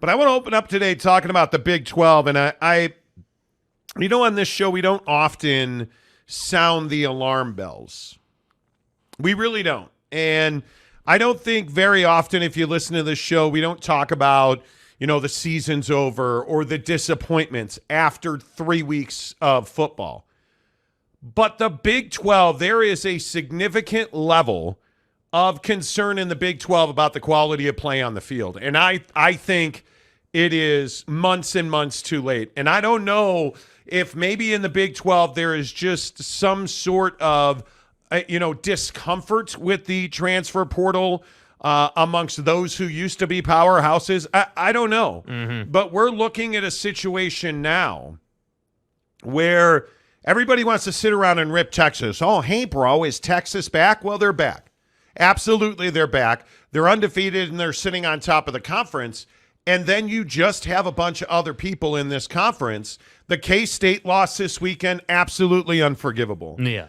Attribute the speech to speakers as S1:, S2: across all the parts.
S1: But I want to open up today talking about the Big 12. And on this show, we don't often sound the alarm bells. We really don't. And I don't think very often, if you listen to this show, we don't talk about, the season's over or the disappointments after 3 weeks of football. But the Big 12, there is a significant level of concern in the Big 12 about the quality of play on the field. And I think it is months and months too late. And I don't know if maybe in the Big 12 there is just some sort of, discomfort with the transfer portal amongst those who used to be powerhouses. I don't know. Mm-hmm. But we're looking at a situation now where everybody wants to sit around and rip Texas. Oh, hey, bro, is Texas back? Well, they're back. Absolutely, they're back. They're undefeated, and they're sitting on top of the conference. And then you just have a bunch of other people in this conference. The K-State loss this weekend, absolutely unforgivable.
S2: Yeah.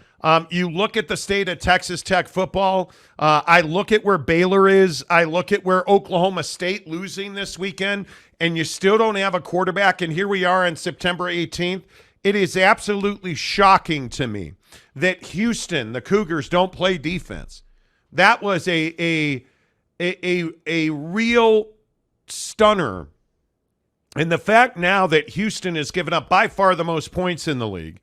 S1: You look at the state of Texas Tech football. I look at where Baylor is. I look at where Oklahoma State losing this weekend, and you still don't have a quarterback. And here we are on September 18th. It is absolutely shocking to me that Houston, the Cougars, don't play defense. That was a real stunner. And the fact now that Houston has given up by far the most points in the league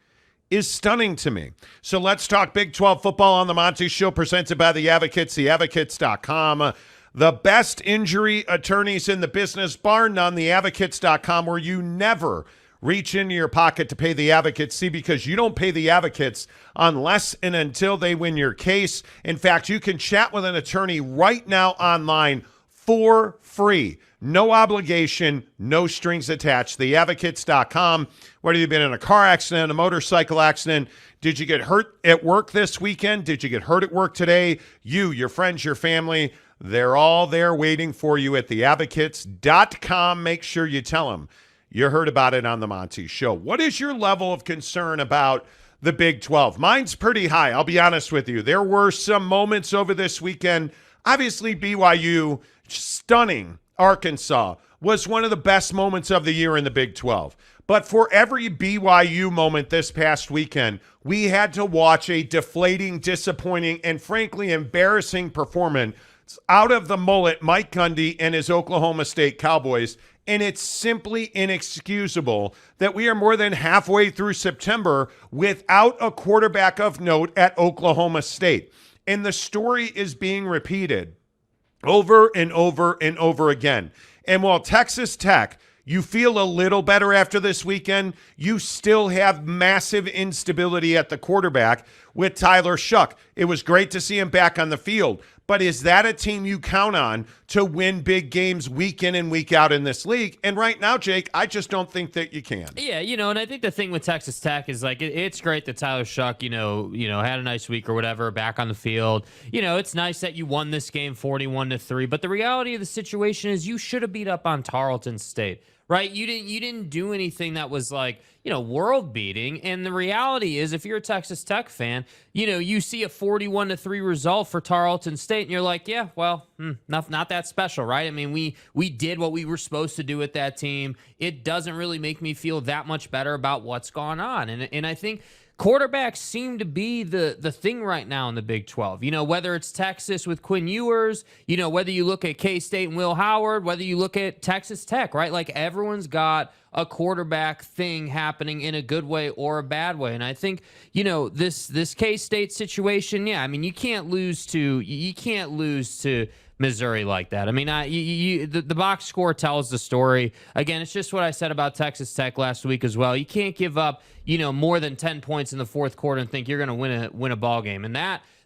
S1: is stunning to me. So let's talk Big 12 football on the Monty Show, presented by The Advocates, theadvocates.com. The best injury attorneys in the business, bar none, theadvocates.com, where you never reach into your pocket to pay the advocates. See, because you don't pay the advocates unless and until they win your case. In fact, you can chat with an attorney right now online for free. No obligation, no strings attached. Theadvocates.com. Whether you've been in a car accident, a motorcycle accident, did you get hurt at work this weekend? Did you get hurt at work today? You, your friends, your family, they're all there waiting for you at theadvocates.com. Make sure you tell them you heard about it on the Monty Show. What is your level of concern about the Big 12? Mine's pretty high, I'll be honest with you. There were some moments over this weekend. Obviously, BYU, stunning Arkansas, was one of the best moments of the year in the Big 12. But for every BYU moment this past weekend, we had to watch a deflating, disappointing, and frankly embarrassing performance out of the mullet, Mike Gundy and his Oklahoma State Cowboys. And it's simply inexcusable that we are more than halfway through September without a quarterback of note at Oklahoma State. And the story is being repeated over and over and over again. And while Texas Tech, you feel a little better after this weekend, you still have massive instability at the quarterback with Tyler Shuck. It was great to see him back on the field. But is that a team you count on to win big games week in and week out in this league? And right now, Jake, I just don't think that you can.
S2: Yeah, and I think the thing with Texas Tech is like it's great that Tyler Shuck, had a nice week or whatever back on the field. It's nice that you won this game 41-3, but the reality of the situation is you should have beat up on Tarleton State. Right? You didn't do anything that was like, world beating. And the reality is, if you're a Texas Tech fan, you see a 41-3 result for Tarleton State and you're like, yeah, well, not that special, right? I mean, we did what we were supposed to do with that team. It doesn't really make me feel that much better about what's gone on. And I think quarterbacks seem to be the thing right now in the Big 12. Whether it's Texas with Quinn Ewers, whether you look at K-State and Will Howard, whether you look at Texas Tech, right? Like everyone's got a quarterback thing happening in a good way or a bad way. And I think, this K-State situation, yeah, I mean, you can't lose to Missouri like that. I mean, the box score tells the story. Again, it's just what I said about Texas Tech last week as well. You can't give up, more than 10 points in the fourth quarter and think you're going to win a ball game. And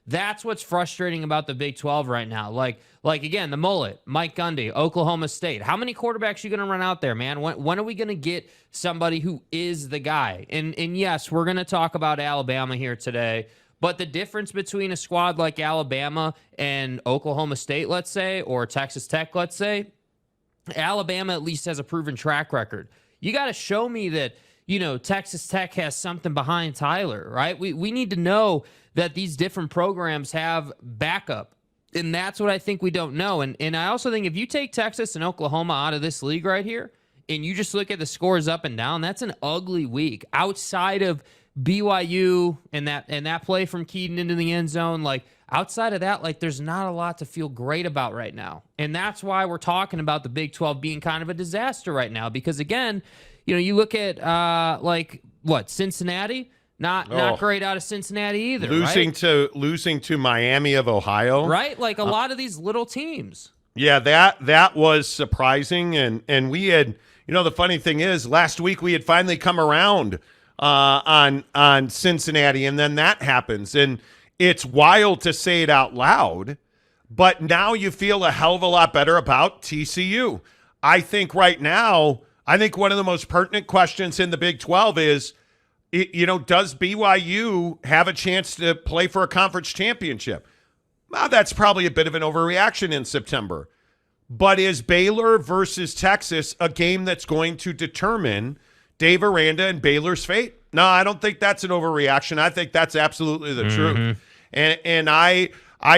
S2: that's what's frustrating about the Big 12 right now. Like again, the mullet, Mike Gundy, Oklahoma State. How many quarterbacks are you going to run out there, man? When are we going to get somebody who is the guy? And yes, we're going to talk about Alabama here today. But the difference between a squad like Alabama and Oklahoma State, let's say, or Texas Tech, let's say, Alabama at least has a proven track record. You got to show me that, Texas Tech has something behind Tyler, right? We need to know that these different programs have backup And that's what I think we don't know. And I also think if you take Texas and Oklahoma out of this league right here, and you just look at the scores up and down, that's an ugly week. Outside of BYU and that play from Keaton into the end zone, like outside of that, like there's not a lot to feel great about right now. And that's why we're talking about the Big 12 being kind of a disaster right now. Because again, you look at Cincinnati. Not great out of Cincinnati either.
S1: Losing to Miami of Ohio.
S2: Right? Like a lot of these little teams.
S1: Yeah, that was surprising. And we had, the funny thing is, last week we had finally come around on Cincinnati, and then that happens. And it's wild to say it out loud, but now you feel a hell of a lot better about TCU. I think right now, one of the most pertinent questions in the Big 12 is, does BYU have a chance to play for a conference championship? Well, that's probably a bit of an overreaction in September. But is Baylor versus Texas a game that's going to determine Dave Aranda and Baylor's fate? No, I don't think that's an overreaction. I think that's absolutely the truth. And I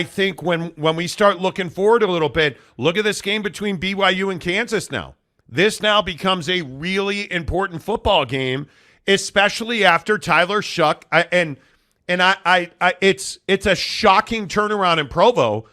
S1: think when we start looking forward a little bit, look at this game between BYU and Kansas now. This now becomes a really important football game, especially after Tyler Shuck it's a shocking turnaround in Provo,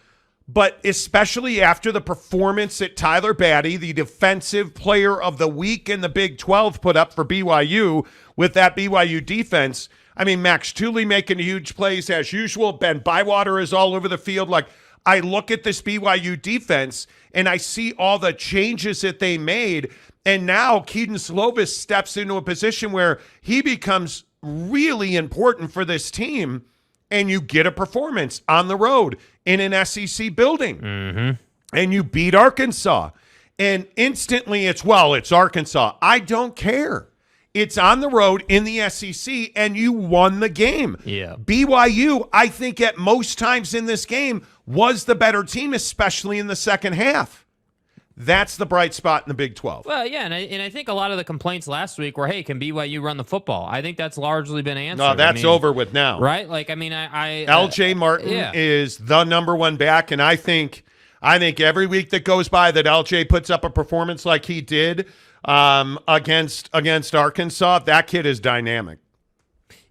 S1: but especially after the performance that Tyler Batty, the defensive player of the week in the Big 12, put up for BYU with that BYU defense. I mean, Max Tooley making huge plays as usual. Ben Bywater is all over the field. Like, I look at this BYU defense and I see all the changes that they made. And now Keaton Slovis steps into a position where he becomes really important for this team, and you get a performance on the road in an SEC building. And you beat Arkansas. And instantly it's Arkansas. I don't care. It's on the road in the SEC, and you won the game.
S2: Yeah.
S1: BYU, I think at most times in this game, was the better team, especially in the second half. That's the bright spot in the Big 12.
S2: Well, yeah, and I think a lot of the complaints last week were, hey, can BYU run the football? I think that's largely been answered.
S1: No, that's over with now.
S2: Right? Like, I mean,
S1: LJ Martin is the number one back, and I think every week that goes by that LJ puts up a performance like he did against Arkansas, that kid is dynamic.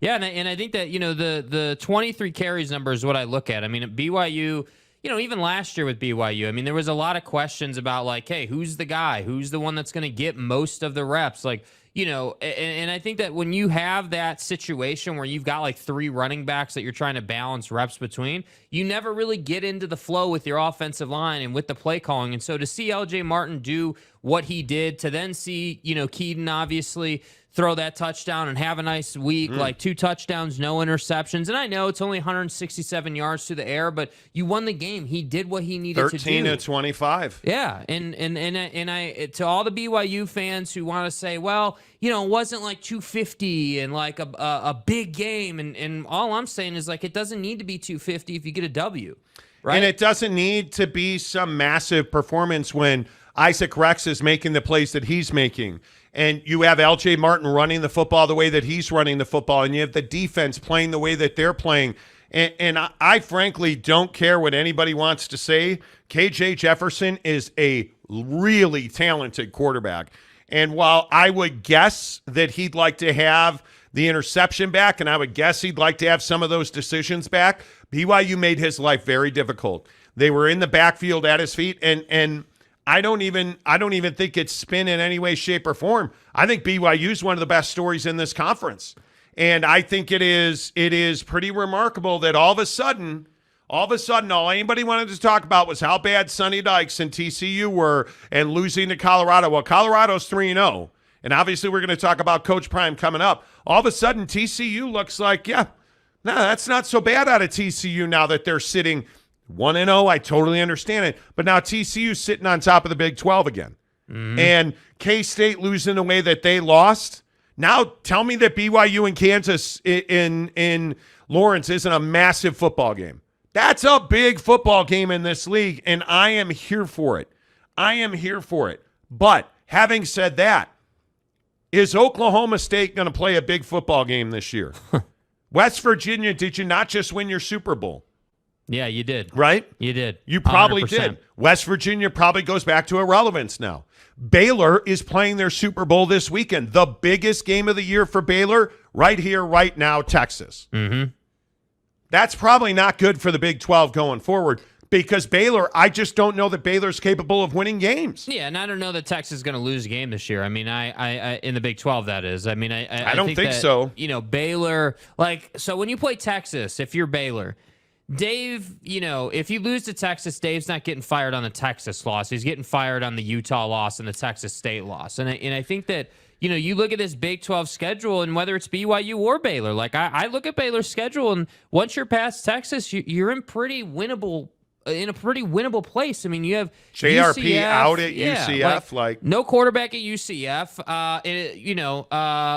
S2: Yeah, and I think that, the 23 carries number is what I look at. I mean, at BYU, even last year with BYU, I mean, there was a lot of questions about, like, hey, who's the guy? Who's the one that's going to get most of the reps? Like, and I think that when you have that situation where you've got like three running backs that you're trying to balance reps between, you never really get into the flow with your offensive line and with the play calling. And so to see LJ Martin do what he did, to then see, Keaton obviously throw that touchdown and have a nice week, like 2 touchdowns, no interceptions. And I know it's only 167 yards through the air, but you won the game. He did what he needed to do.
S1: 13 to 25.
S2: Yeah, and I to all the BYU fans who want to say, well, it wasn't like 250 and like a big game, and all I'm saying is, like, it doesn't need to be 250 if you get a W, right?
S1: And it doesn't need to be some massive performance when Isaac Rex is making the plays that he's making. And you have LJ Martin running the football the way that he's running the football, and you have the defense playing the way that they're playing. And I frankly don't care what anybody wants to say. KJ Jefferson is a really talented quarterback. And while I would guess that he'd like to have the interception back, and I would guess he'd like to have some of those decisions back, BYU made his life very difficult. They were in the backfield at his feet, and I don't even think it's spin in any way, shape, or form. I think BYU is one of the best stories in this conference. And I think it is pretty remarkable that all of a sudden, all anybody wanted to talk about was how bad Sonny Dykes and TCU were and losing to Colorado. Well, Colorado's 3-0. And obviously we're going to talk about Coach Prime coming up. All of a sudden, TCU looks like, that's not so bad out of TCU now that they're sitting 1-0. I totally understand it. But now TCU's sitting on top of the Big 12 again. And K-State losing the way that they lost. Now tell me that BYU and Kansas in Lawrence isn't a massive football game. That's a big football game in this league, and I am here for it. But having said that, is Oklahoma State going to play a big football game this year? West Virginia, did you not just win your Super Bowl?
S2: Yeah, you did.
S1: Right?
S2: You did.
S1: You probably
S2: 100%.
S1: did. West Virginia probably goes back to irrelevance now. Baylor is playing their Super Bowl this weekend. The biggest game of the year for Baylor, right here, right now, Texas.
S2: Mm-hmm.
S1: That's probably not good for the Big 12 going forward because Baylor, I just don't know that Baylor's capable of winning games.
S2: Yeah, and I don't know that Texas is going to lose a game this year. I mean, I in the Big 12, that is. I mean, I
S1: don't think
S2: that,
S1: so.
S2: You know, Baylor, so when you play Texas, if you're Baylor, Dave, if you lose to Texas, Dave's not getting fired on the Texas loss. He's getting fired on the Utah loss and the Texas State loss. And I think that, you look at this Big 12 schedule, and whether it's BYU or Baylor, like I look at Baylor's schedule, and once you're past Texas, you're in a pretty winnable place. I mean, you have
S1: JRP
S2: UCF,
S1: out at UCF, like
S2: no quarterback at UCF.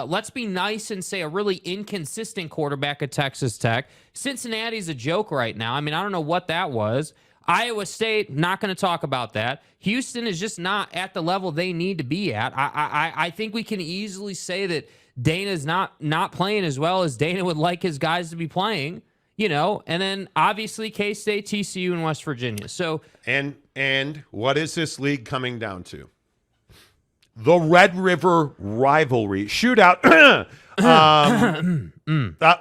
S2: Let's be nice and say a really inconsistent quarterback at Texas Tech. Cincinnati's a joke right now. I mean, I don't know what that was. Iowa State, not going to talk about that. Houston is just not at the level they need to be at. I think we can easily say that Dana's not playing as well as Dana would like his guys to be playing. And then obviously K-State, TCU, and West Virginia. So
S1: and what is this league coming down to? The Red River rivalry shootout.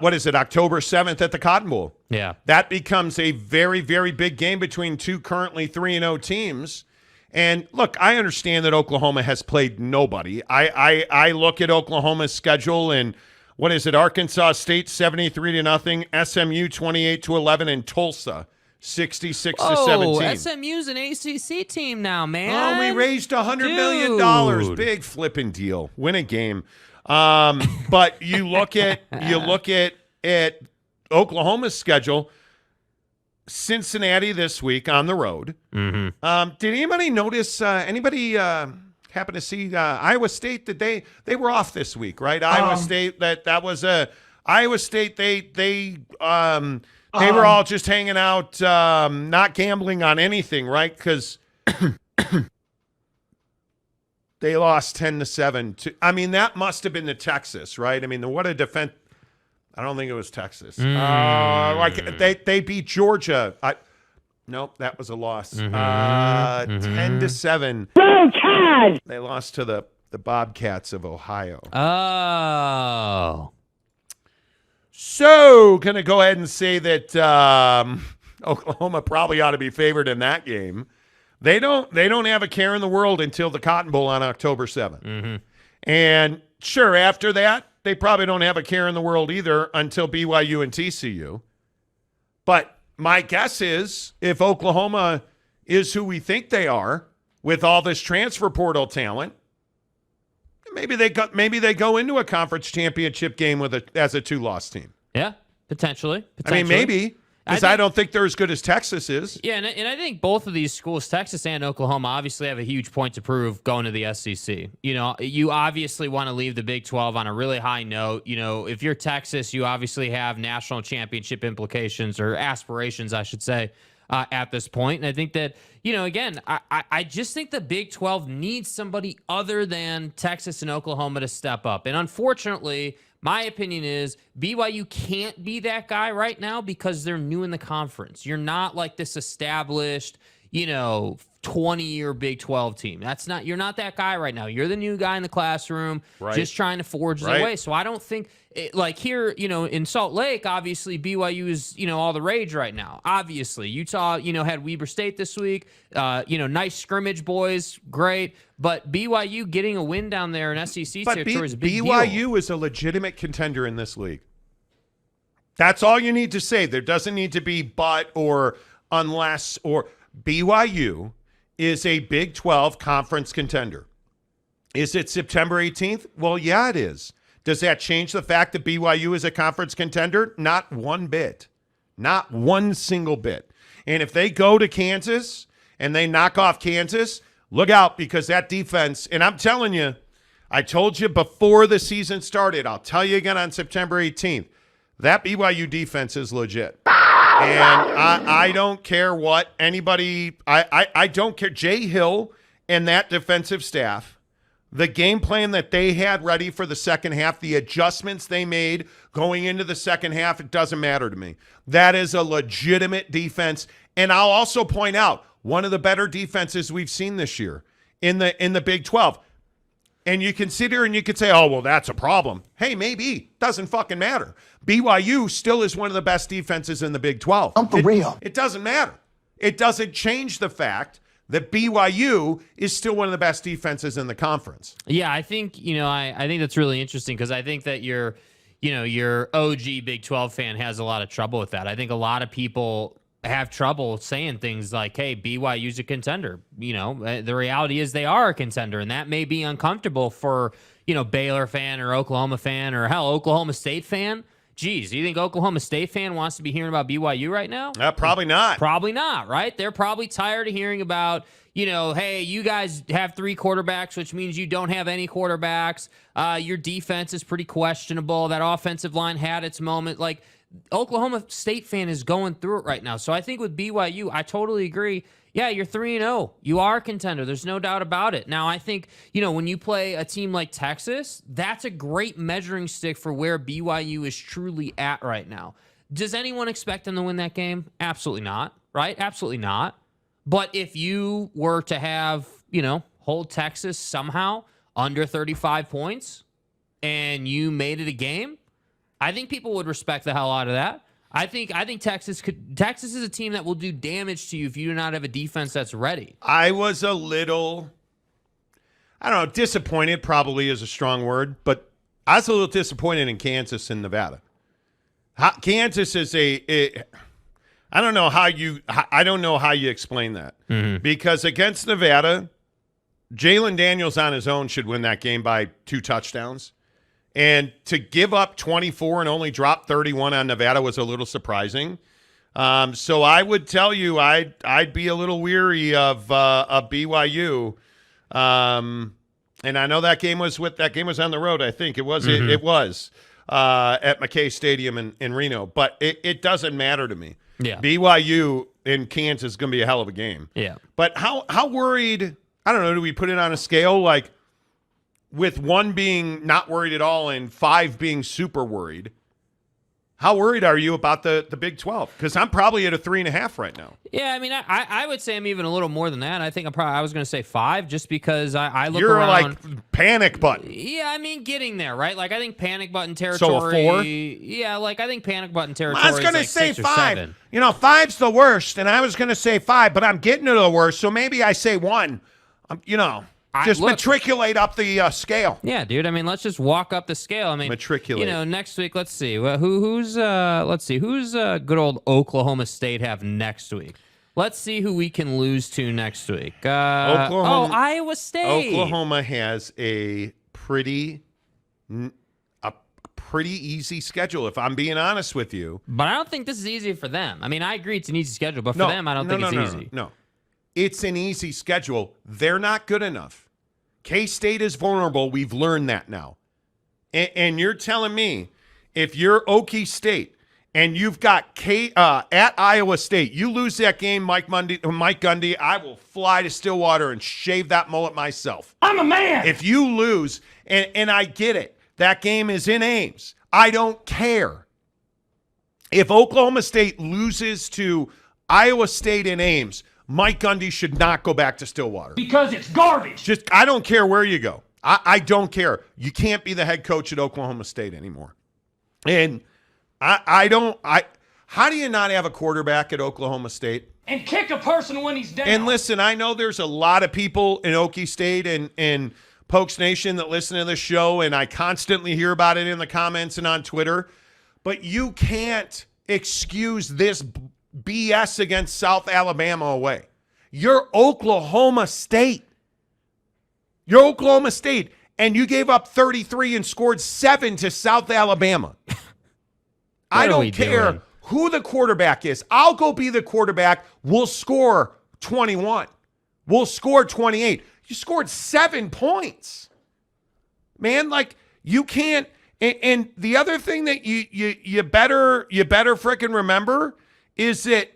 S1: What is it? October 7th at the Cotton Bowl.
S2: Yeah,
S1: that becomes a very, very big game between two currently 3-0 teams. And look, I understand that Oklahoma has played nobody. I look at Oklahoma's schedule and. What is it? Arkansas State 73-0, SMU 28-11, and Tulsa 66-17.
S2: Oh, SMU's an ACC team now, man.
S1: Oh, we raised $100 million. Big flipping deal. Win a game. But you look at Oklahoma's schedule. Cincinnati this week on the road.
S2: Mm-hmm.
S1: Did anybody notice? Anybody? Happen to see Iowa State that they were off this week, right? Iowa State that was Iowa State they were all just hanging out, not gambling on anything, right? Because they lost 10-7. I mean, that must have been the Texas, right? I mean, what a defense. I don't think it was Texas. They beat Georgia. Nope, that was a loss. 10-7.
S3: Go Tide!
S1: They lost to the Bobcats of Ohio.
S2: Oh.
S1: So, gonna go ahead and say that Oklahoma probably ought to be favored in that game. They don't have a care in the world until the Cotton Bowl on October 7th.
S2: Mm-hmm.
S1: And sure, after that, they probably don't have a care in the world either until BYU and TCU. But my guess is if Oklahoma is who we think they are with all this transfer portal talent, maybe they go into a conference championship game as a 2-loss team.
S2: Yeah, potentially.
S1: I mean, maybe. Because I don't think they're as good as Texas is.
S2: Yeah, and I think both of these schools, Texas and Oklahoma, obviously have a huge point to prove going to the SEC. You obviously want to leave the Big 12 on a really high note. If you're Texas, you obviously have national championship implications or aspirations, I should say, at this point. And I think that, again, I just think the Big 12 needs somebody other than Texas and Oklahoma to step up. And unfortunately, my opinion is BYU can't be that guy right now because they're new in the conference. You're not like this established, 20-year Big 12 team. You're not that guy right now. You're the new guy in the classroom, just trying to forge their way. So I don't think here, in Salt Lake, obviously BYU is, all the rage right now. Obviously, Utah, had Weber State this week. Nice scrimmage, boys, great. But BYU getting a win down there in SEC territory is a big deal.
S1: BYU is a legitimate contender in this league. That's all you need to say. There doesn't need to be but or unless or BYU is a Big 12 conference contender. Is it September 18th? Well, yeah, it is. Does that change the fact that BYU is a conference contender? Not one bit. Not one single bit. And if they go to Kansas and they knock off Kansas, look out because that defense, and I'm telling you, I told you before the season started, I'll tell you again on September 18th, that BYU defense is legit. And I don't care what anybody – I don't care. Jay Hill and that defensive staff the game plan that they had ready for the second half, the adjustments they made going into the second half, it doesn't matter to me. That is a legitimate defense. And I'll also point out one of the better defenses we've seen this year in the Big 12. And you can sit here and you could say, oh, well, that's a problem. Hey, maybe. Doesn't fucking matter. BYU still is one of the best defenses in the Big 12.
S3: I'm for real.
S1: It doesn't matter. It doesn't change the fact that BYU is still one of the best defenses in the conference.
S2: Yeah, I think, I think that's really interesting because I think that your OG Big 12 fan has a lot of trouble with that. I think a lot of people have trouble saying things like, hey, BYU's a contender. The reality is they are a contender, and that may be uncomfortable for, Baylor fan or Oklahoma fan or, hell, Oklahoma State fan. Geez, you think Oklahoma State fan wants to be hearing about BYU right now?
S1: Probably not.
S2: Probably not, right? They're probably tired of hearing about, hey, you guys have 3 quarterbacks, which means you don't have any quarterbacks. Your defense is pretty questionable. That offensive line had its moment. Like, Oklahoma State fan is going through it right now. So I think with BYU, I totally agree. Yeah, you're 3-0. You are a contender. There's no doubt about it. Now, I think, when you play a team like Texas, that's a great measuring stick for where BYU is truly at right now. Does anyone expect them to win that game? Absolutely not, right? Absolutely not. But if you were to have, hold Texas somehow under 35 points and you made it a game, I think people would respect the hell out of that. I think Texas is a team that will do damage to you if you do not have a defense that's ready.
S1: I was a little, disappointed probably is a strong word, but I was a little disappointed in Kansas and Nevada. Kansas is I don't know how you explain that. Mm-hmm. Because against Nevada, Jalen Daniels on his own should win that game by 2 touchdowns. And to give up 24 and only drop 31 on Nevada was a little surprising. So I would tell you I'd be a little weary of BYU. And I know that game was on the road. I think it was. Mm-hmm. It was at McKay Stadium in Reno. But it doesn't matter to me.
S2: Yeah.
S1: BYU in Kansas is going to be a hell of a game.
S2: Yeah.
S1: But how worried? I don't know. Do we put it on a scale like? With 1 being not worried at all and 5 being super worried, how worried are you about the Big 12? Because I'm probably at a 3.5 right now.
S2: Yeah, I mean, I would say I'm even a little more than that. I think I was going to say 5 just because I look
S1: You're
S2: around.
S1: You're like panic button.
S2: Yeah, I mean, getting there, right? Like, I think panic button territory.
S1: So a 4?
S2: Yeah, like, I think panic button territory
S1: I was going to say 5. 5's the worst, and I was going to say 5, but I'm getting to the worst, so maybe I say 1. Just matriculate up the scale.
S2: Yeah, dude. I mean, let's just walk up the scale. I mean,
S1: matriculate.
S2: Next week, let's see. Who's good old Oklahoma State have next week? Let's see who we can lose to next week. Iowa State.
S1: Oklahoma has a pretty easy schedule, if I'm being honest with you.
S2: But I don't think this is easy for them. I mean, I agree it's an easy schedule, but for them, I don't think it's easy.
S1: No. It's an easy schedule. They're not good enough. K-State is vulnerable. We've learned that now. And you're telling me if you're Okie State and you've got at Iowa State, you lose that game, Mike Gundy, I will fly to Stillwater and shave that mullet myself.
S3: I'm a man.
S1: If you lose, and I get it, that game is in Ames. I don't care. If Oklahoma State loses to Iowa State in Ames, Mike Gundy should not go back to Stillwater.
S3: Because it's garbage.
S1: I don't care where you go. I don't care. You can't be the head coach at Oklahoma State anymore. And how do you not have a quarterback at Oklahoma State?
S3: And kick a person when he's down.
S1: And listen, I know there's a lot of people in Okie State and Pokes Nation that listen to this show, and I constantly hear about it in the comments and on Twitter. But you can't excuse this BS against South Alabama away. You're Oklahoma State. You're Oklahoma State, and you gave up 33 and scored 7 to South Alabama. I don't care who the quarterback is. I'll go be the quarterback. We'll score 21. We'll score 28. You scored 7 points. Man, like, you can't. And the other thing that you better frickin' remember is that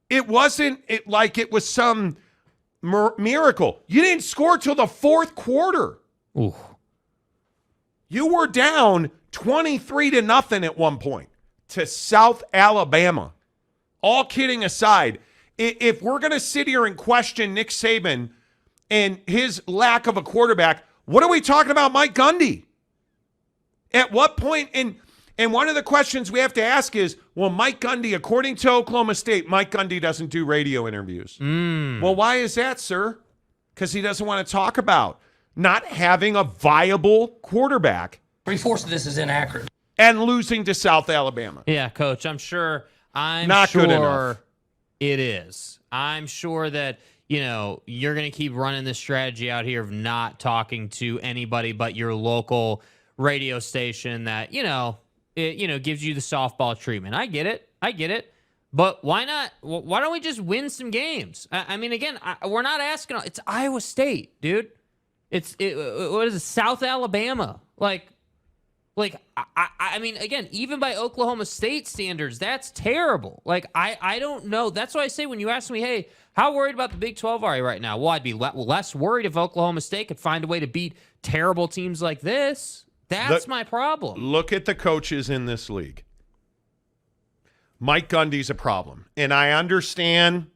S1: it wasn't like it was some miracle. You didn't score till the 4th quarter.
S2: Ooh.
S1: You were down 23-0 at one point to South Alabama. All kidding aside, if we're going to sit here and question Nick Saban and his lack of a quarterback, what are we talking about Mike Gundy? At what point? And one of the questions we have to ask is, well, Mike Gundy, according to Oklahoma State, Mike Gundy doesn't do radio interviews. Well, why is that, sir? Because he doesn't want to talk about not having a viable quarterback.
S3: 3/4 of this is inaccurate.
S1: And losing to South Alabama.
S2: Yeah, Coach, I'm sure
S1: Not good enough.
S2: it is. I'm sure that, you're going to keep running this strategy out here of not talking to anybody but your local radio station that, it gives you the softball treatment. I get it. But why not? Why don't we just win some games? I mean, again, we're not asking. It's Iowa State, dude. What is it? South Alabama. I mean, again, even by Oklahoma State standards, that's terrible. I don't know. That's why I say when you ask me, hey, how worried about the Big 12 are you right now? Well, I'd be less worried if Oklahoma State could find a way to beat terrible teams like this. That's my problem.
S1: Look at the coaches in this league. Mike Gundy's a problem. And I understand,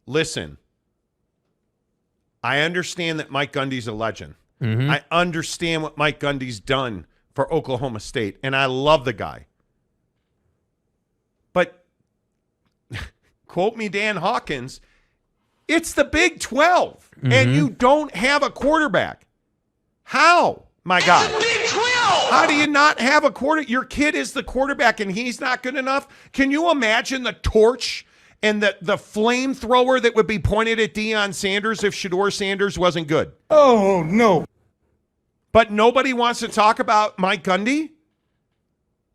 S1: listen, I understand that Mike Gundy's a legend.
S2: Mm-hmm.
S1: I understand what Mike Gundy's done for Oklahoma State, and I love the guy. But, quote me Dan Hawkins, it's the Big 12, and you don't have a quarterback. How, my guy?
S3: It's the Big 12!
S1: How do you not have a quarterback? Your kid is the quarterback, and he's not good enough? Can you imagine the torch and the flamethrower that would be pointed at Deion Sanders if Shedeur Sanders wasn't good?
S4: Oh, no.
S1: But nobody wants to talk about Mike Gundy?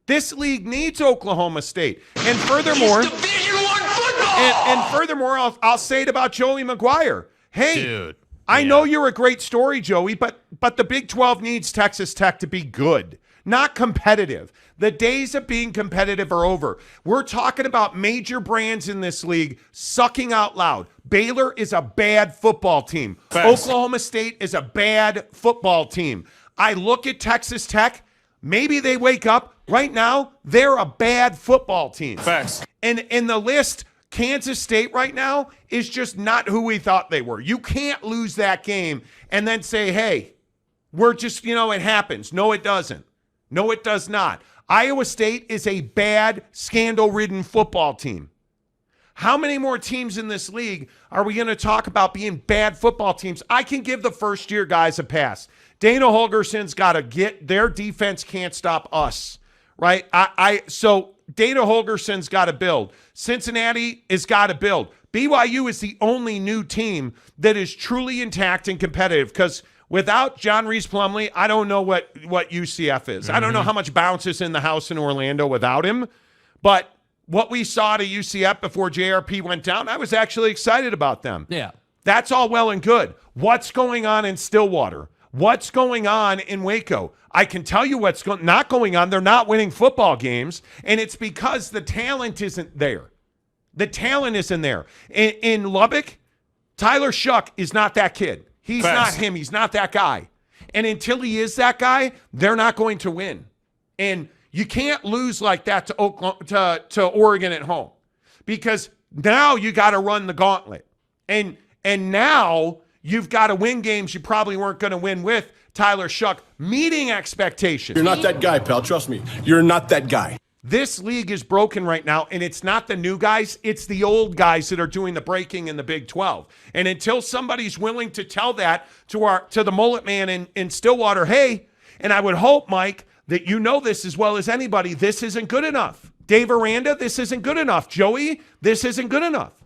S1: This league needs Oklahoma State. And furthermore,
S3: It's Division I football!
S1: and furthermore, I'll say it about Joey McGuire. Hey,
S2: Dude.
S1: I know you're a great story, Joey, but the Big 12 needs Texas Tech to be good, not competitive. The days of being competitive are over. We're talking about major brands in this league sucking out loud. Baylor is a bad football team.
S4: Facts.
S1: Oklahoma State is a bad football team. I look at Texas Tech. Maybe they wake up. Right now, they're a bad football team.
S4: Facts.
S1: And in the list, Kansas State right now is just not who we thought they were. You can't lose that game and then say, hey, we're just, it happens. No, it doesn't. No, it does not. Iowa State is a bad, scandal-ridden football team. How many more teams in this league are we going to talk about being bad football teams? I can give the first-year guys a pass. Dana Holgerson's got to get – their defense can't stop us, right? So Dana Holgerson's got to build. Cincinnati has got to build. BYU is the only new team that is truly intact and competitive because without John Reese Plumlee, I don't know what UCF is. I don't know how much bounce is in the house in Orlando without him. But what we saw to UCF before JRP went down, I was actually excited about them.
S2: Yeah.
S1: That's all well and good. What's going on in Stillwater? What's going on in Waco? I can tell you what's not going on. They're not winning football games, and it's because the talent isn't there. The talent isn't there. In Lubbock, Tyler Shuck is not that kid. He's
S4: Facts.
S1: not him. He's not that guy. And until he is that guy, they're not going to win. And you can't lose like that to Oregon at home because now you got to run the gauntlet. And now you've got to win games you probably weren't going to win with Tyler Shuck, meeting expectations.
S4: You're not that guy, pal. Trust me. You're not that guy.
S1: This league is broken right now, and it's not the new guys, it's the old guys that are doing the breaking in the Big 12. And until somebody's willing to tell that to the mullet man in Stillwater, hey, and I would hope, Mike, that you know this as well as anybody, this isn't good enough. Dave Aranda, this isn't good enough. Joey, this isn't good enough.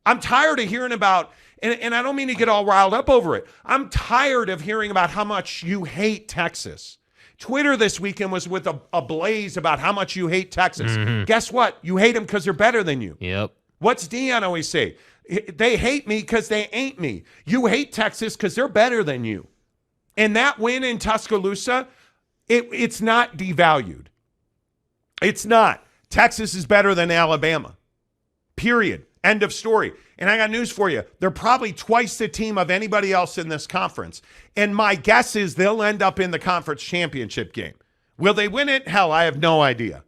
S1: I'm tired of hearing about, and I don't mean to get all riled up over it, I'm tired of hearing about how much you hate Texas. Twitter this weekend was with a blaze about how much you hate Texas.
S2: Mm-hmm.
S1: Guess what? You hate them because they're better than you.
S2: Yep.
S1: What's Deion always say? They hate me because they ain't me. You hate Texas because they're better than you. And that win in Tuscaloosa, it's not devalued. It's not. Texas is better than Alabama. Period. End of story. And I got news for you. They're probably twice the team of anybody else in this conference. And my guess is they'll end up in the conference championship game. Will they win it? Hell, I have no idea.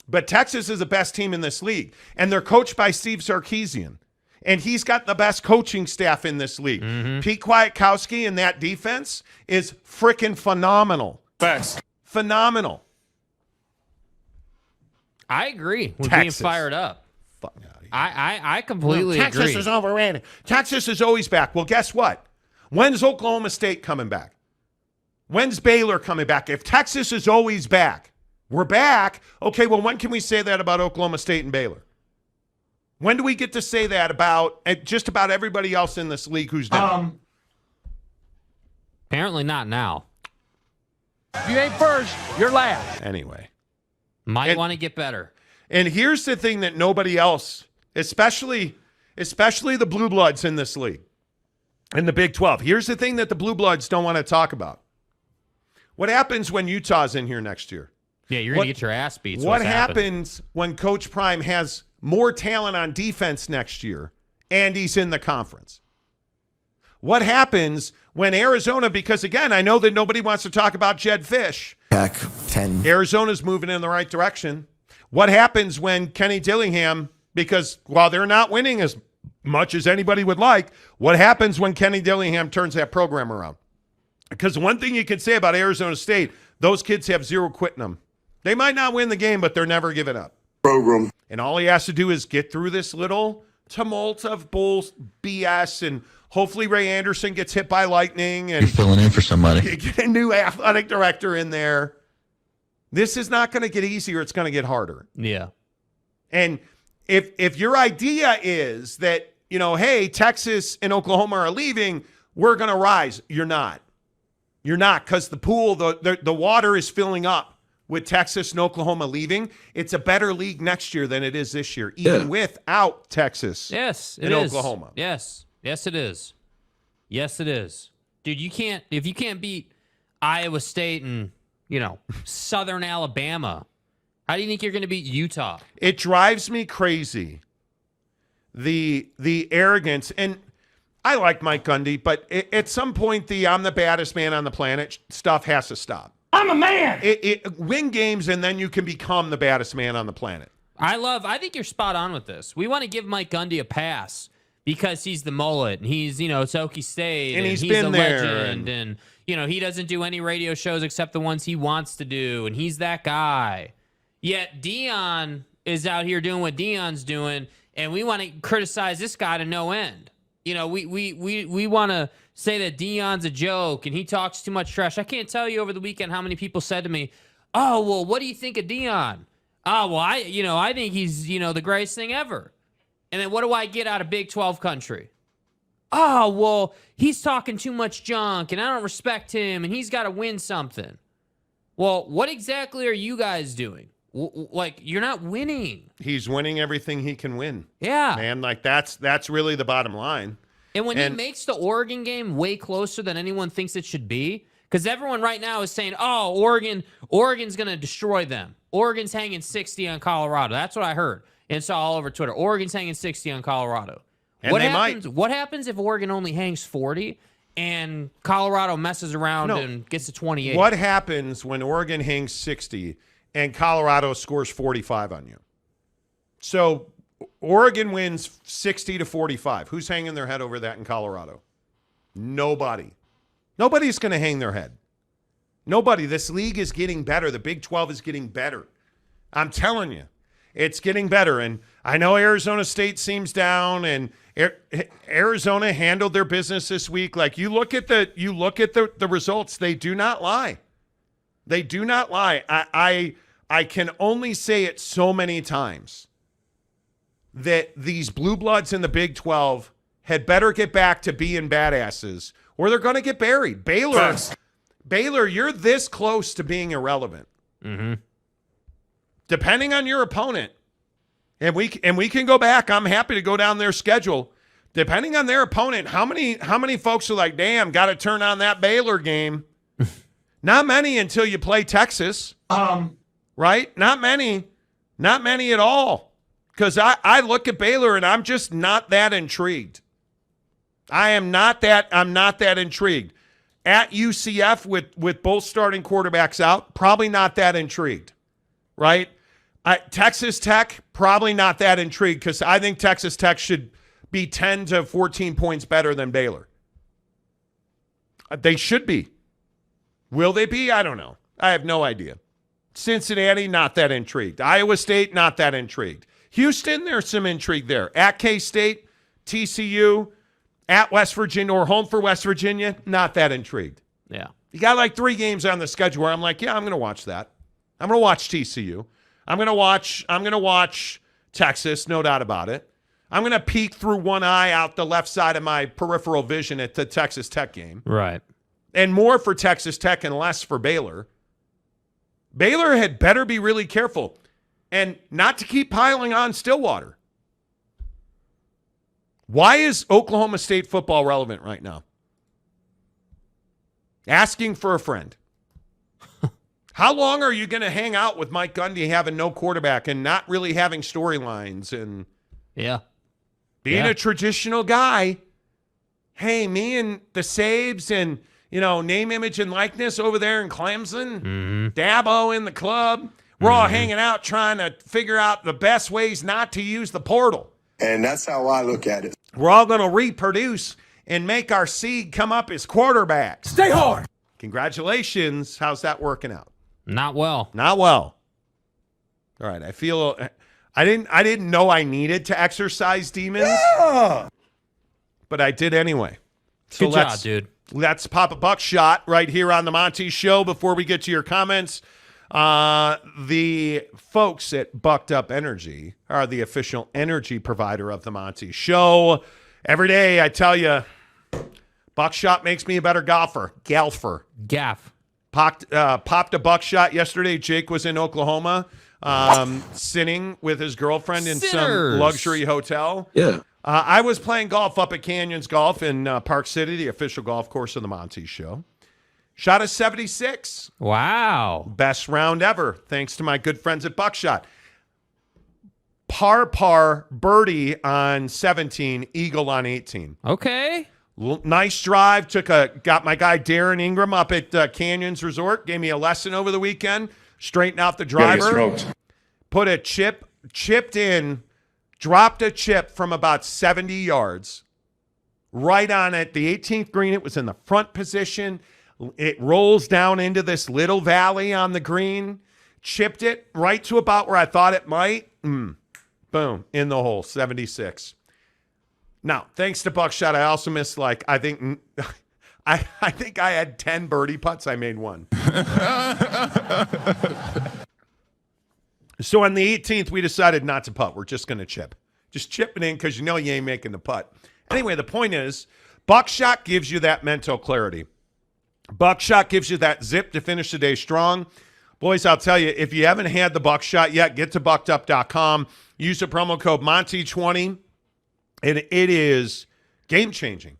S1: But Texas is the best team in this league. And they're coached by Steve Sarkisian. And he's got the best coaching staff in this league. Pete Kwiatkowski and that defense is freaking phenomenal.
S4: Facts.
S1: Phenomenal.
S2: I agree with
S1: Texas.
S2: being fired up.
S1: Fuck out of here.
S2: I completely
S1: Texas
S2: agree.
S1: is overrated. Texas is always back. Well, guess what? When's Oklahoma State coming back? When's Baylor coming back? If Texas is always back, we're back. Okay, well, when can we say that about Oklahoma State and Baylor? When do we get to say that about just about everybody else in this league who's down?
S2: Apparently not now.
S5: If you ain't first, you're last.
S1: Anyway.
S2: Might want to get better.
S1: And here's the thing that nobody else, especially the Blue Bloods in this league, in the Big 12. Here's the thing that the Blue Bloods don't want to talk about. What happens when Utah's in here next year?
S2: Yeah, you're going to get your ass beat.
S1: What happens when Coach Prime has more talent on defense next year and he's in the conference? What happens when Arizona, because again, I know that nobody wants to talk about Jed Fish.
S6: Pack 10.
S1: Arizona's moving in the right direction. What happens when Kenny Dillingham, because while they're not winning as much as anybody would like, what happens when Kenny Dillingham turns that program around? Because one thing you can say about Arizona State, those kids have zero quit in them. They might not win the game, but they're never giving up.
S4: Program.
S1: And all he has to do is get through this little tumult of Bulls BS, and hopefully Ray Anderson gets hit by lightning and
S6: You're filling in for somebody.
S1: get a new athletic director in there. This is not going to get easier. It's going to get harder.
S2: Yeah.
S1: And if your idea is that, you know, hey, Texas and Oklahoma are leaving, we're going to rise. You're not. You're not, because the pool, the water is filling up with Texas and Oklahoma leaving. It's a better league next year than it is this year, even without Texas
S2: Yes, it
S1: and
S2: is.
S1: Oklahoma.
S2: Yes. Yes, it is. Yes, it is. Dude, if you can't beat Iowa State and, you know, Southern Alabama, how do you think you're going to beat Utah?
S1: It drives me crazy, the arrogance. And I like Mike Gundy, but at some point, I'm the baddest man on the planet stuff has to stop.
S3: I'm a man.
S1: Win games, and then you can become the baddest man on the planet.
S2: I think you're spot on with this. We want to give Mike Gundy a pass because he's the mullet, and he's, you know, Okie State,
S1: And he's
S2: he's
S1: been
S2: a
S1: there,
S2: legend, and, you know, he doesn't do any radio shows except the ones he wants to do, and he's that guy. Yet Dion is out here doing what Dion's doing, and we want to criticize this guy to no end. You know, we want to say that Dion's a joke and he talks too much trash. I can't tell you over the weekend how many people said to me, "Oh, well, what do you think of Dion?" "Oh, well, I think he's, you know, the greatest thing ever." And then what do I get out of Big 12 country? "Oh, well, he's talking too much junk and I don't respect him and he's got to win something." Well, what exactly are you guys doing? Like, you're not winning.
S1: He's winning everything he can win.
S2: Yeah.
S1: Man, like that's really the bottom line.
S2: And when he makes the Oregon game way closer than anyone thinks it should be, because everyone right now is saying, "Oh, Oregon's going to destroy them. Oregon's hanging 60 on Colorado." That's what I heard and saw all over Twitter. Oregon's hanging 60 on Colorado.
S1: And they might.
S2: What happens if Oregon only hangs 40 and Colorado messes around and gets to 28?
S1: What happens when Oregon hangs 60 and Colorado scores 45 on you? So Oregon wins 60-45. Who's hanging their head over that in Colorado? Nobody. Nobody's going to hang their head. Nobody. This league is getting better. The Big 12 is getting better. I'm telling you, it's getting better. And I know Arizona State seems down, and Arizona handled their business this week. Like, you look at the results. They do not lie. They do not lie. I can only say it so many times that these blue bloods in the Big 12 had better get back to being badasses, or they're going to get buried. Baylor, you're this close to being irrelevant.
S2: Mm-hmm.
S1: Depending on your opponent, and we can go back. I'm happy to go down their schedule. Depending on their opponent, how many folks are like, "Damn, got to turn on that Baylor game"? Not many until you play Texas. Right? Not many at all. Because I look at Baylor and I'm just not that intrigued. I'm not that intrigued. At UCF with both starting quarterbacks out, probably not that intrigued, right? Texas Tech, probably not that intrigued because I think Texas Tech should be 10 to 14 points better than Baylor. They should be. Will they be? I don't know. I have no idea. Cincinnati, not that intrigued. Iowa State, not that intrigued. Houston, there's some intrigue there. At K-State, TCU, at West Virginia, or home for West Virginia, not that intrigued.
S2: Yeah.
S1: You got like 3 games on the schedule where I'm like, yeah, I'm going to watch that. I'm going to watch TCU. I'm going to watch Texas, no doubt about it. I'm going to peek through one eye out the left side of my peripheral vision at the Texas Tech game.
S2: Right.
S1: And more for Texas Tech and less for Baylor. Baylor had better be really careful and not to keep piling on Stillwater. Why is Oklahoma State football relevant right now? Asking for a friend. How long are you going to hang out with Mike Gundy having no quarterback and not really having storylines and being a traditional guy? Hey, me and the Sabes and, name, image, and likeness over there in Clemson, Dabo in the club. We're all hanging out trying to figure out the best ways not to use the portal.
S7: And that's how I look at it.
S1: We're all going to reproduce and make our seed come up as quarterbacks.
S4: Stay hard.
S1: Congratulations. How's that working out?
S2: Not well.
S1: Not well. All right. I feel I didn't know I needed to exercise demons. Yeah. But I did anyway. So
S2: Good job, dude.
S1: Let's pop a buckshot right here on the Monty Show before we get to your comments. The folks at Bucked Up Energy are the official energy provider of the Monty Show. Every day, I tell you, buckshot makes me a better golfer.
S2: Gaff.
S1: Popped a buckshot yesterday. Jake was in Oklahoma, sitting with his girlfriend in some luxury hotel.
S4: Yeah.
S1: I was playing golf up at Canyons Golf in Park City, the official golf course of the Monty Show. Shot a 76.
S2: Wow.
S1: Best round ever, thanks to my good friends at Buckshot. Par birdie on 17, eagle on 18.
S2: Okay.
S1: Nice drive. Got my guy Darren Ingram up at Canyons Resort. Gave me a lesson over the weekend. Straighten out the driver. Put a chipped in, dropped a chip from about 70 yards. Right on it. The 18th green, it was in the front position. It rolls down into this little valley on the green. Chipped it right to about where I thought it might. Boom. In the hole. 76. Now, thanks to Buckshot, I also missed I think I had 10 birdie putts. I made one. So on the 18th, we decided not to putt. We're just going to chip. Just chip it in because you ain't making the putt. Anyway, the point is, Buckshot gives you that mental clarity. Buckshot gives you that zip to finish the day strong. Boys, I'll tell you, if you haven't had the Buckshot yet, get to buckedup.com. Use the promo code Monty20. And it is game-changing.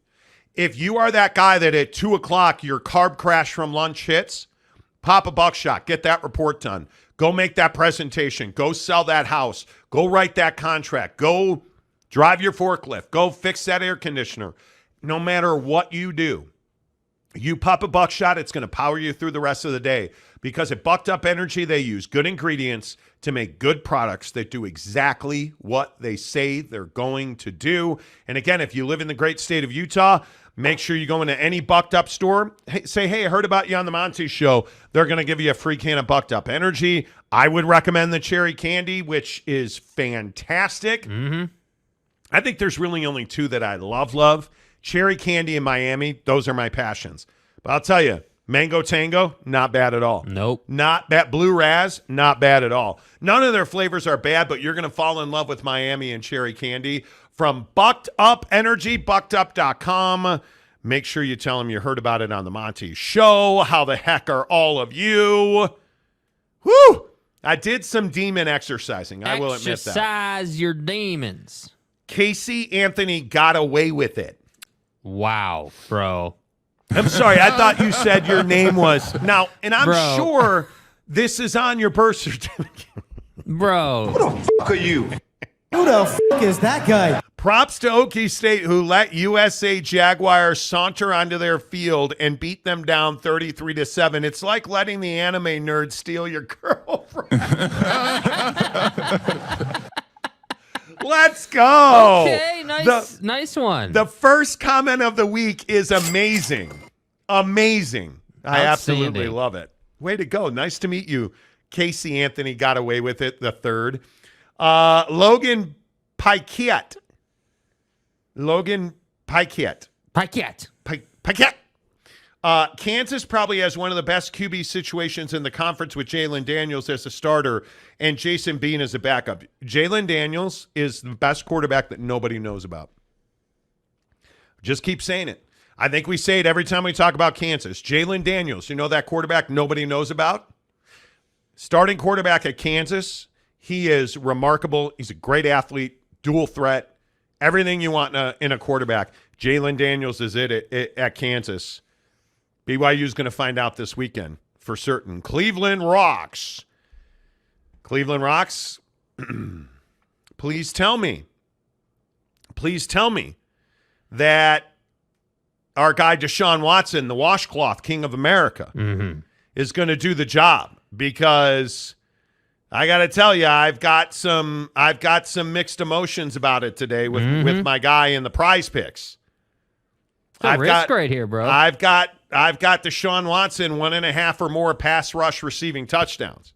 S1: If you are that guy that at 2 o'clock your carb crash from lunch hits, pop a Buckshot. Get that report done. Go make that presentation. Go sell that house. Go write that contract. Go drive your forklift. Go fix that air conditioner. No matter what you do, you pop a Buckshot, it's going to power you through the rest of the day. Because at Bucked Up Energy, they use good ingredients to make good products that do exactly what they say they're going to do. And again, if you live in the great state of Utah, make sure you go into any Bucked Up store. Say, hey, I heard about you on the Monty Show. They're going to give you a free can of Bucked Up Energy. I would recommend the cherry candy, which is fantastic. I think there's really only 2 that I love. Cherry candy in Miami, those are my passions. But I'll tell you, Mango Tango, not bad at all.
S2: Nope.
S1: Not bad. Blue Raz, not bad at all. None of their flavors are bad, but you're going to fall in love with Miami and cherry candy. From Bucked Up Energy, buckedup.com. Make sure you tell them you heard about it on the Monty Show. How the heck are all of you? Whew! I did some demon exercising. I will admit that.
S2: Exercise your demons.
S1: Casey Anthony got away with it.
S2: Wow, bro.
S1: I'm sorry. I thought you said your name was. Now, and I'm
S2: Bro.
S1: sure this is on your birth certificate.
S2: Bro.
S7: Who the fuck are you?
S8: Who the f*** is that guy?
S1: Props to Okie State, who let USA Jaguars saunter onto their field and beat them down 33-7. It's like letting the anime nerd steal your girlfriend. Let's go.
S2: Okay, nice one.
S1: The first comment of the week is amazing. Amazing. I absolutely love it. Way to go. Nice to meet you. Casey Anthony got away with it, the third. Logan Piquet. Piquet. Kansas probably has one of the best QB situations in the conference with Jalen Daniels as a starter and Jason Bean as a backup. Jalen Daniels is the best quarterback that nobody knows about. Just keep saying it. I think we say it every time we talk about Kansas. Jalen Daniels, you know that quarterback nobody knows about? Starting quarterback at Kansas, he is remarkable. He's a great athlete, dual threat. Everything you want in a quarterback. Jalen Daniels is it at Kansas. BYU's going to find out this weekend for certain. Cleveland rocks. Cleveland rocks. Please tell me that our guy Deshaun Watson, the washcloth king of America, is going to do the job, because I got to tell you, I've got some mixed emotions about it today with my guy in the prize picks.
S2: It's a risk right here, bro.
S1: I've got Deshaun Watson 1.5 or more pass rush receiving touchdowns.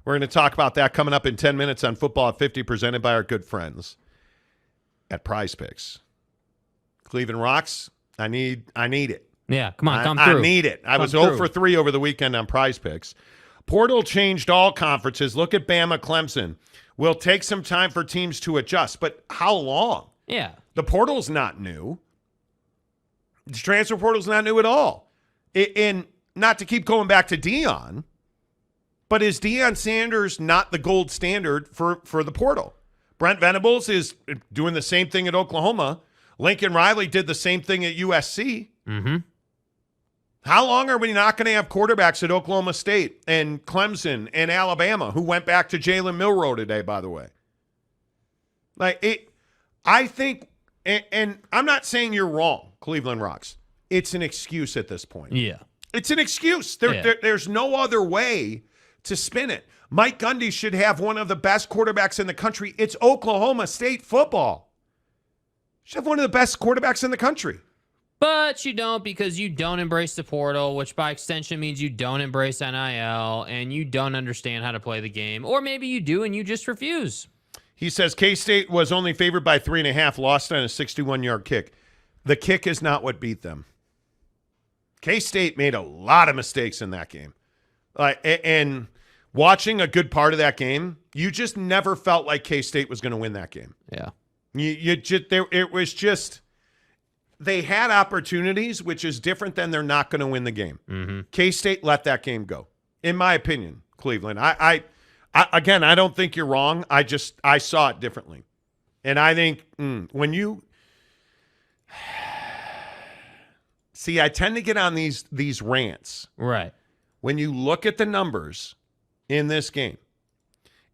S1: We're going to talk about that coming up in 10 minutes on Football at 50, presented by our good friends at Prize Picks. Cleveland rocks. I need it.
S2: Yeah, come on, come through.
S1: I need it. I was 0 for 3 over the weekend on Prize Picks. Portal changed all conferences. Look at Bama, Clemson. Will take some time for teams to adjust, but how long?
S2: Yeah.
S1: The portal's not new. The transfer portal's not new at all. And not to keep going back to Deion, but is Deion Sanders not the gold standard for the portal? Brent Venables is doing the same thing at Oklahoma. Lincoln Riley did the same thing at USC. How long are we not going to have quarterbacks at Oklahoma State and Clemson and Alabama, who went back to Jalen Milroe today, by the way? I think, and I'm not saying you're wrong, Cleveland rocks. It's an excuse at this point.
S2: Yeah.
S1: It's an excuse. There's no other way to spin it. Mike Gundy should have one of the best quarterbacks in the country. It's Oklahoma State football. Should have one of the best quarterbacks in the country.
S2: But you don't, because you don't embrace the portal, which by extension means you don't embrace NIL and you don't understand how to play the game. Or maybe you do and you just refuse.
S1: He says K-State was only favored by 3.5, lost on a 61-yard kick. The kick is not what beat them. K-State made a lot of mistakes in that game. And watching a good part of that game, you just never felt like K-State was going to win that game.
S2: Yeah.
S1: It was just, they had opportunities, which is different than they're not going to win the game. K-State let that game go, in my opinion, Cleveland. I again, I don't think you're wrong. I saw it differently. And I think when you see, I tend to get on these rants.
S2: Right.
S1: When you look at the numbers in this game,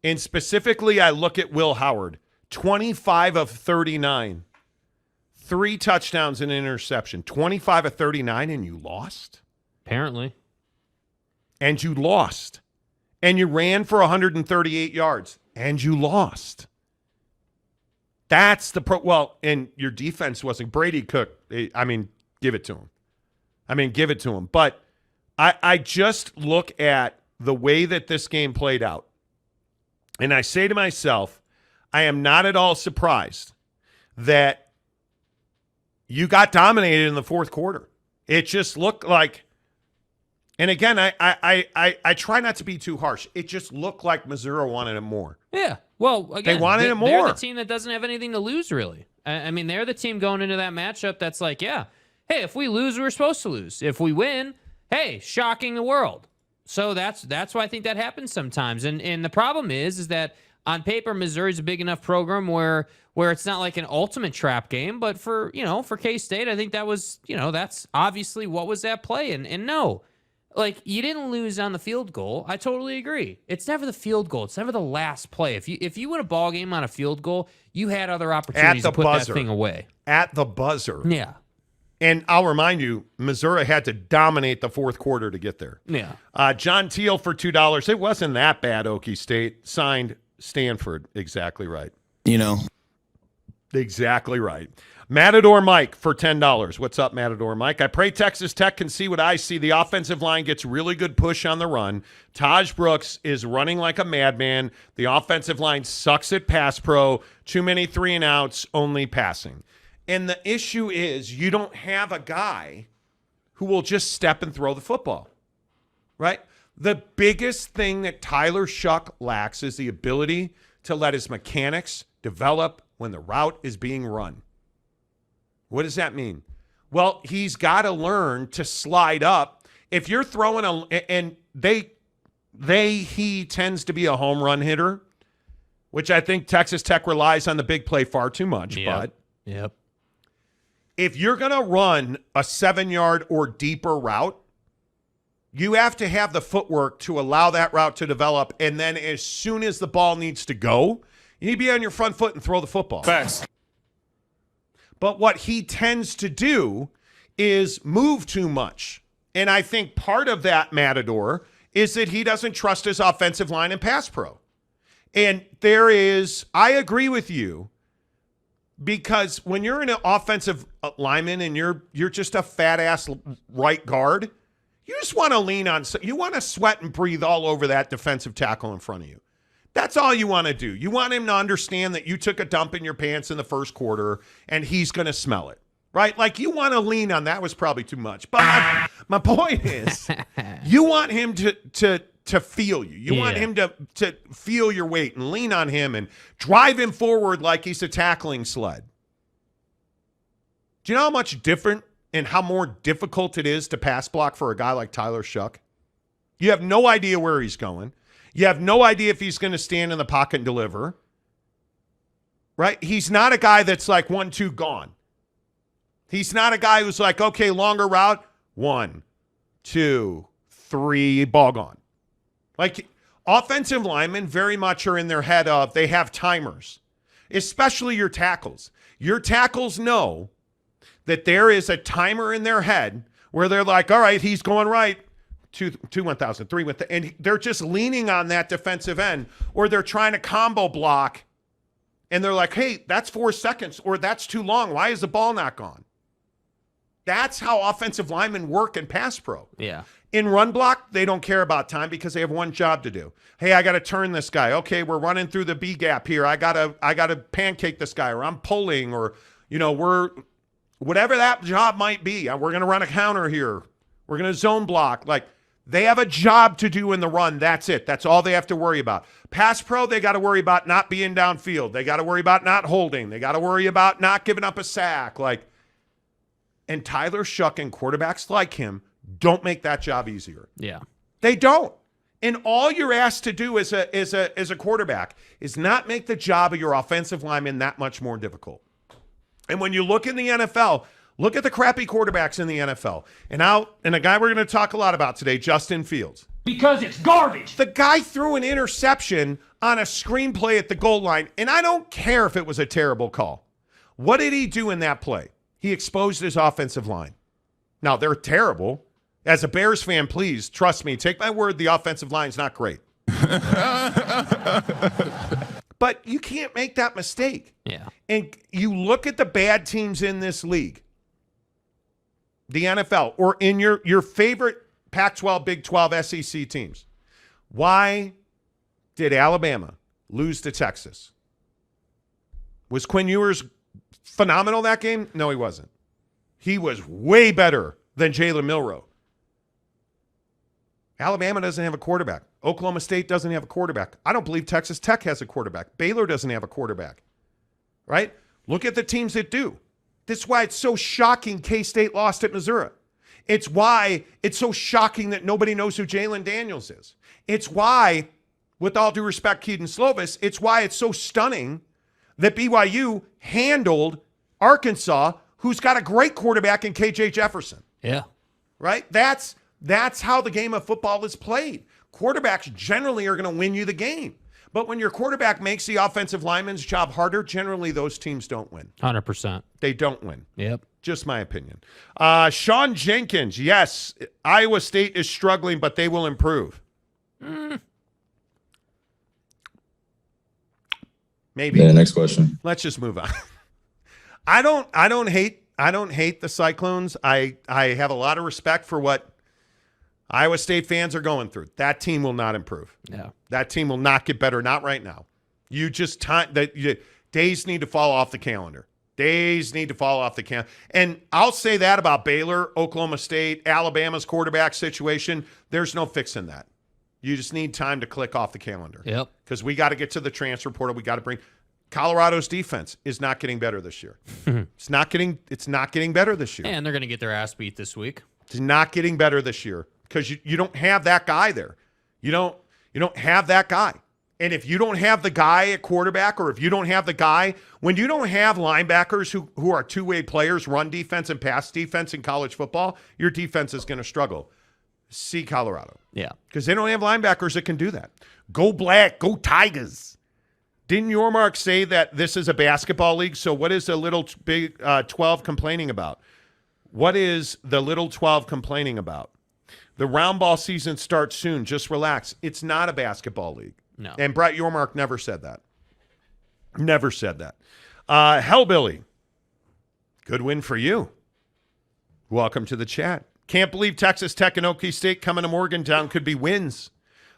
S1: and specifically I look at Will Howard, 25 of 39, 3 touchdowns and an interception, 25 of 39, and you lost?
S2: Apparently.
S1: And you lost. And you ran for 138 yards, and you lost. That's the well, and your defense wasn't. Brady Cook, I mean, give it to him. But I just look at the way that this game played out, and I say to myself, I am not at all surprised that you got dominated in the fourth quarter. It just looked like, and again, I try not to be too harsh. It just looked like Missouri wanted it more.
S2: Yeah. Well, again,
S1: they wanted it more.
S2: They're the team that doesn't have anything to lose, really. I mean, they're the team going into that matchup that's like, yeah, hey, if we lose, we're supposed to lose. If we win, hey, shocking the world. So that's why I think that happens sometimes. And the problem is that on paper, Missouri's a big enough program where it's not like an ultimate trap game. But for K-State, I think that was, that's obviously what was at play. And no, Like, you didn't lose on the field goal. I totally agree. It's never the field goal. It's never the last play. If you win a ball game on a field goal, you had other opportunities to put that thing away.
S1: At the buzzer.
S2: Yeah.
S1: And I'll remind you, Missouri had to dominate the fourth quarter to get there.
S2: Yeah.
S1: John Teal for $2. It wasn't that bad, Okie State. Signed Stanford. Exactly right.
S6: You know.
S1: Exactly right. Matador Mike for $10. What's up, Matador Mike? I pray Texas Tech can see what I see. The offensive line gets really good push on the run. Taj Brooks is running like a madman. The offensive line sucks at pass pro. Too many 3-and-outs, only passing. And the issue is you don't have a guy who will just step and throw the football, right? The biggest thing that Tyler Shuck lacks is the ability to let his mechanics develop when the route is being run. What does that mean? Well, he's got to learn to slide up. If you're throwing he tends to be a home run hitter, which I think Texas Tech relies on the big play far too much. But if you're going to run a 7-yard or deeper route, you have to have the footwork to allow that route to develop. And then as soon as the ball needs to go, you need to be on your front foot and throw the football.
S4: Facts.
S1: But what he tends to do is move too much. And I think part of that, Matador, is that he doesn't trust his offensive line and pass pro. And I agree with you, because when you're an offensive lineman and you're just a fat-ass right guard, you just want to lean on, you want to sweat and breathe all over that defensive tackle in front of you. That's all you want to do. You want him to understand that you took a dump in your pants in the first quarter and he's going to smell it, right? Like, you want to lean on, that was probably too much. But my point is, you want him to feel you. You want him to feel your weight and lean on him and drive him forward like he's a tackling sled. Do you know how much different and how more difficult it is to pass block for a guy like Tyler Shuck? You have no idea where he's going. You have no idea if he's going to stand in the pocket and deliver, right? He's not a guy that's like 1-2 gone. He's not a guy who's like, okay, longer route, 1, 2, 3, ball gone. Like, offensive linemen very much are in their head of, they have timers, especially your tackles. Your tackles know that there is a timer in their head where they're like, all right, he's going right. 2 1,000, 3 1,000, and they're just leaning on that defensive end, or they're trying to combo block, and they're like, hey, that's 4 seconds, or that's too long. Why is the ball not gone? That's how offensive linemen work in pass pro.
S2: Yeah.
S1: In run block, they don't care about time because they have one job to do. Hey, I got to turn this guy. Okay, we're running through the B gap here. I gotta pancake this guy, or I'm pulling, or we're whatever that job might be. We're gonna run a counter here. We're gonna zone block. Like, they have a job to do in the run. That's it. That's all they have to worry about. Pass pro, they got to worry about not being downfield. They got to worry about not holding. They got to worry about not giving up a sack. And Tyler Shuck and quarterbacks like him don't make that job easier.
S2: Yeah.
S1: They don't. And all you're asked to do as a quarterback is not make the job of your offensive lineman that much more difficult. And when you look in the NFL, look at the crappy quarterbacks in the NFL. And a guy we're going to talk a lot about today, Justin Fields.
S5: Because it's garbage.
S1: The guy threw an interception on a screenplay at the goal line, and I don't care if it was a terrible call. What did he do in that play? He exposed his offensive line. Now, they're terrible. As a Bears fan, please, trust me, take my word, the offensive line's not great. But you can't make that mistake.
S2: Yeah.
S1: And you look at the bad teams in this league, the NFL, or in your favorite Pac-12, Big 12, SEC teams. Why did Alabama lose to Texas? Was Quinn Ewers phenomenal that game? No, he wasn't. He was way better than Jalen Milroe. Alabama doesn't have a quarterback. Oklahoma State doesn't have a quarterback. I don't believe Texas Tech has a quarterback. Baylor doesn't have a quarterback. Right? Look at the teams that do. This is why it's so shocking K-State lost at Missouri. It's why it's so shocking that nobody knows who Jalen Daniels is. It's why, with all due respect, Keaton Slovis, it's why it's so stunning that BYU handled Arkansas, who's got a great quarterback in KJ Jefferson.
S2: Yeah.
S1: Right? That's That's how the game of football is played. Quarterbacks generally are going to win you the game. But when your quarterback makes the offensive lineman's job harder, generally those teams don't win.
S2: 100%.
S1: They don't win.
S2: Yep.
S1: Just my opinion. Sean Jenkins, yes, Iowa State is struggling, but they will improve. Maybe.
S6: Yeah, next question.
S1: Let's just move on. I don't hate the Cyclones. I have a lot of respect for what Iowa State fans are going through. That team will not improve.
S2: Yeah.
S1: That team will not get better. Not right now. Days need to fall off the calendar. Days need to fall off the calendar. And I'll say that about Baylor, Oklahoma State, Alabama's quarterback situation. There's no fixing that. You just need time to click off the calendar.
S2: Yep.
S1: Because we got to get to the transfer portal. We got to bring Colorado's defense is not getting better this year. It's not getting better this year.
S2: And they're going to get their ass beat this week.
S1: It's not getting better this year because you don't have that guy there. You don't have that guy. And if you don't have the guy at quarterback, or if you don't have the guy, when you don't have linebackers who are two-way players, run defense and pass defense in college football, your defense is going to struggle. See Colorado.
S2: Yeah.
S1: Because they don't have linebackers that can do that. Go Black, go Tigers. Didn't Yormark say that this is a basketball league? So what is the little big 12 complaining about? What is the little 12 complaining about? The round ball season starts soon. Just relax. It's not a basketball league.
S2: No.
S1: And Brett Yormark never said that. Never said that. Hellbilly, good win for you. Welcome to the chat. Can't believe Texas Tech and Okie State coming to Morgantown could be wins.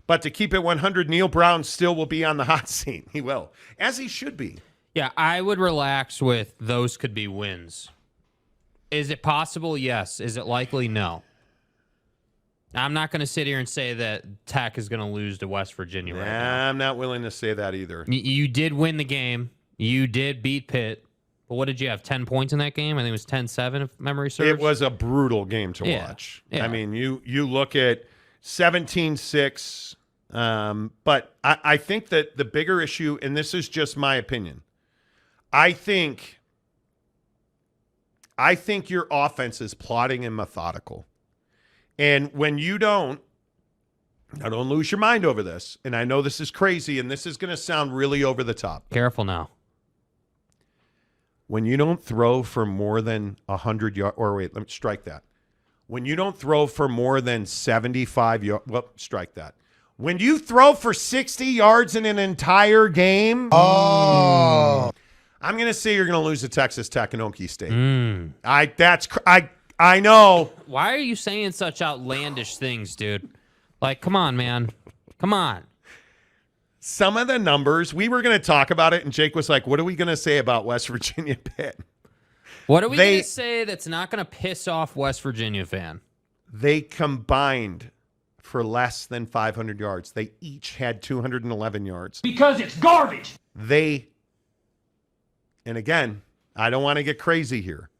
S1: But to keep it 100, Neil Brown still will be on the hot seat. He will, as he should be.
S2: Yeah, I would relax with those could be wins. Is it possible? Yes. Is it likely? No. I'm not going to sit here and say that Tech is going to lose to West Virginia right now.
S1: I'm not willing to say that either.
S2: You did win the game. You did beat Pitt. But what did you have, 10 points in that game? I think it was 10-7 if memory serves.
S1: It was a brutal game to watch.
S2: Yeah.
S1: I mean, you look at 17-6, but I think that the bigger issue, and this is just my opinion, I think your offense is plotting and methodical. And when you don't lose your mind over this, and I know this is crazy, and this is going to sound really over the top.
S2: Careful now.
S1: When you don't throw for more than 100 yards, or wait, let me strike that. When you don't throw for more than 75 yards, well, strike that. When you throw for 60 yards in an entire game, I'm going to say you're going to lose to Texas Tech and Okie State. I know.
S2: Why are you saying such outlandish things, dude? Like, come on, man. Come on.
S1: Some of the numbers, we were going to talk about it, and Jake was like, what are we going to say about West Virginia Pitt?
S2: What are we going to say that's not going to piss off West Virginia fan?
S1: They combined for less than 500 yards. They each had 211 yards.
S5: Because it's garbage.
S1: And again, I don't want to get crazy here,